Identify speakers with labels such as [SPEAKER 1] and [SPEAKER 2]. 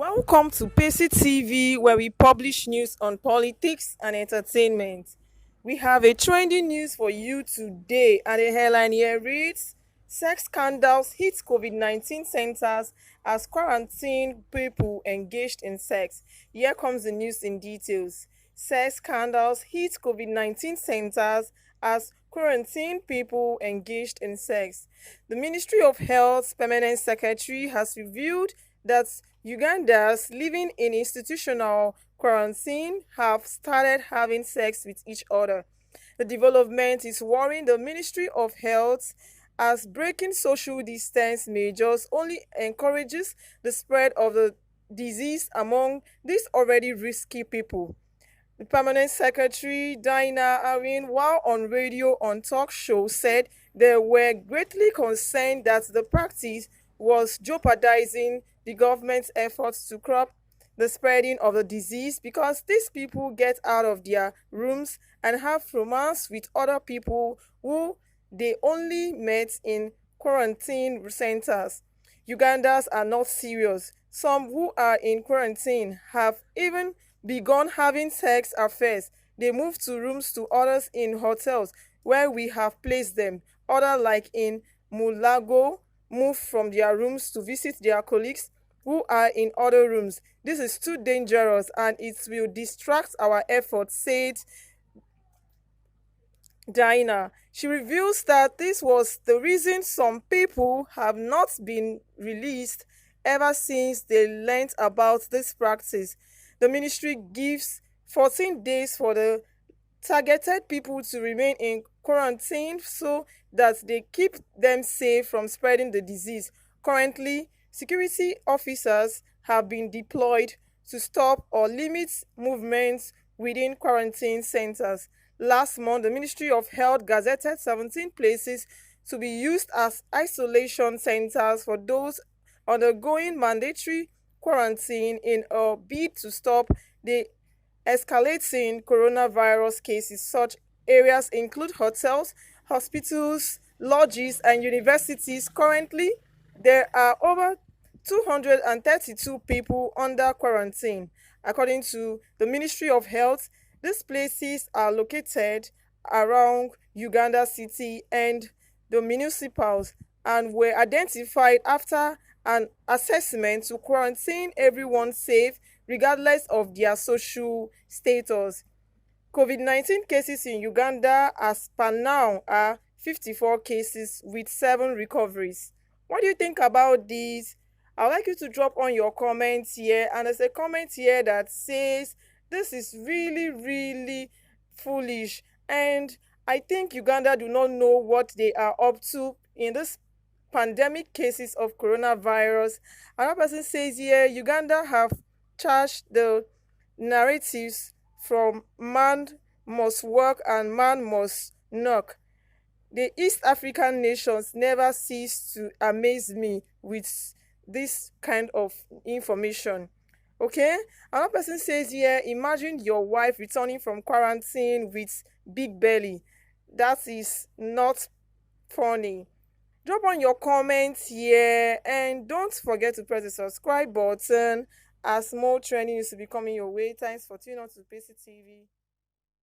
[SPEAKER 1] Welcome to Pacey TV, where we publish news on politics and entertainment. We have a trending news for you today, and the headline here reads: Sex scandals hit COVID-19 centers as quarantine people engaged in sex. Here comes the news in details. Sex scandals hit COVID-19 centers as quarantine people engaged in sex. The Ministry of Health's permanent secretary has revealed that Ugandans living in institutional quarantine have started having sex with each other. The development is worrying the Ministry of Health as breaking social distance measures only encourages the spread of the disease among these already risky people. The permanent secretary, Dinah Arwin, while on radio on talk show, said they were greatly concerned that the practice was jeopardizing the government's efforts to curb the spreading of the disease because these people get out of their rooms and have romance with other people who they only met in quarantine centers. Ugandans are not serious. Some who are in quarantine have even begun having sex affairs. They move to rooms to others in hotels where we have placed them. Others, like in Mulago, move from their rooms to visit their colleagues who are in other rooms. This is too dangerous and it will distract our efforts, said Diana. She reveals that this was the reason some people have not been released ever since they learned about this practice. The ministry gives 14 days for the targeted people to remain in quarantine so that they keep them safe from spreading the disease. Currently, security officers have been deployed to stop or limit movements within quarantine centers. Last month, the Ministry of Health gazetted 17 places to be used as isolation centers for those undergoing mandatory quarantine in a bid to stop the escalating coronavirus cases. Such areas include hotels, hospitals, lodges, and universities. Currently, there are over 232 people under quarantine. According to the Ministry of Health, these places are located around Uganda City and the municipals and were identified after an assessment to quarantine everyone safe regardless of their social status. COVID-19 cases in Uganda as per now are 54 cases with 7 recoveries. What do you think about this? I'd like you to drop on your comments here, and there's a comment here that says this is really foolish, and I think Uganda do not know what they are up to in this pandemic cases of coronavirus. Another person says here Uganda have charged the narratives from man must work and man must knock. The East African nations never cease to amaze me with this kind of information. Okay, another person says here, imagine your wife returning from quarantine with big belly. That is not funny. Drop on your comments here and don't forget to press the subscribe button as more trending news will be coming your way. Thanks for tuning on to Pacey TV.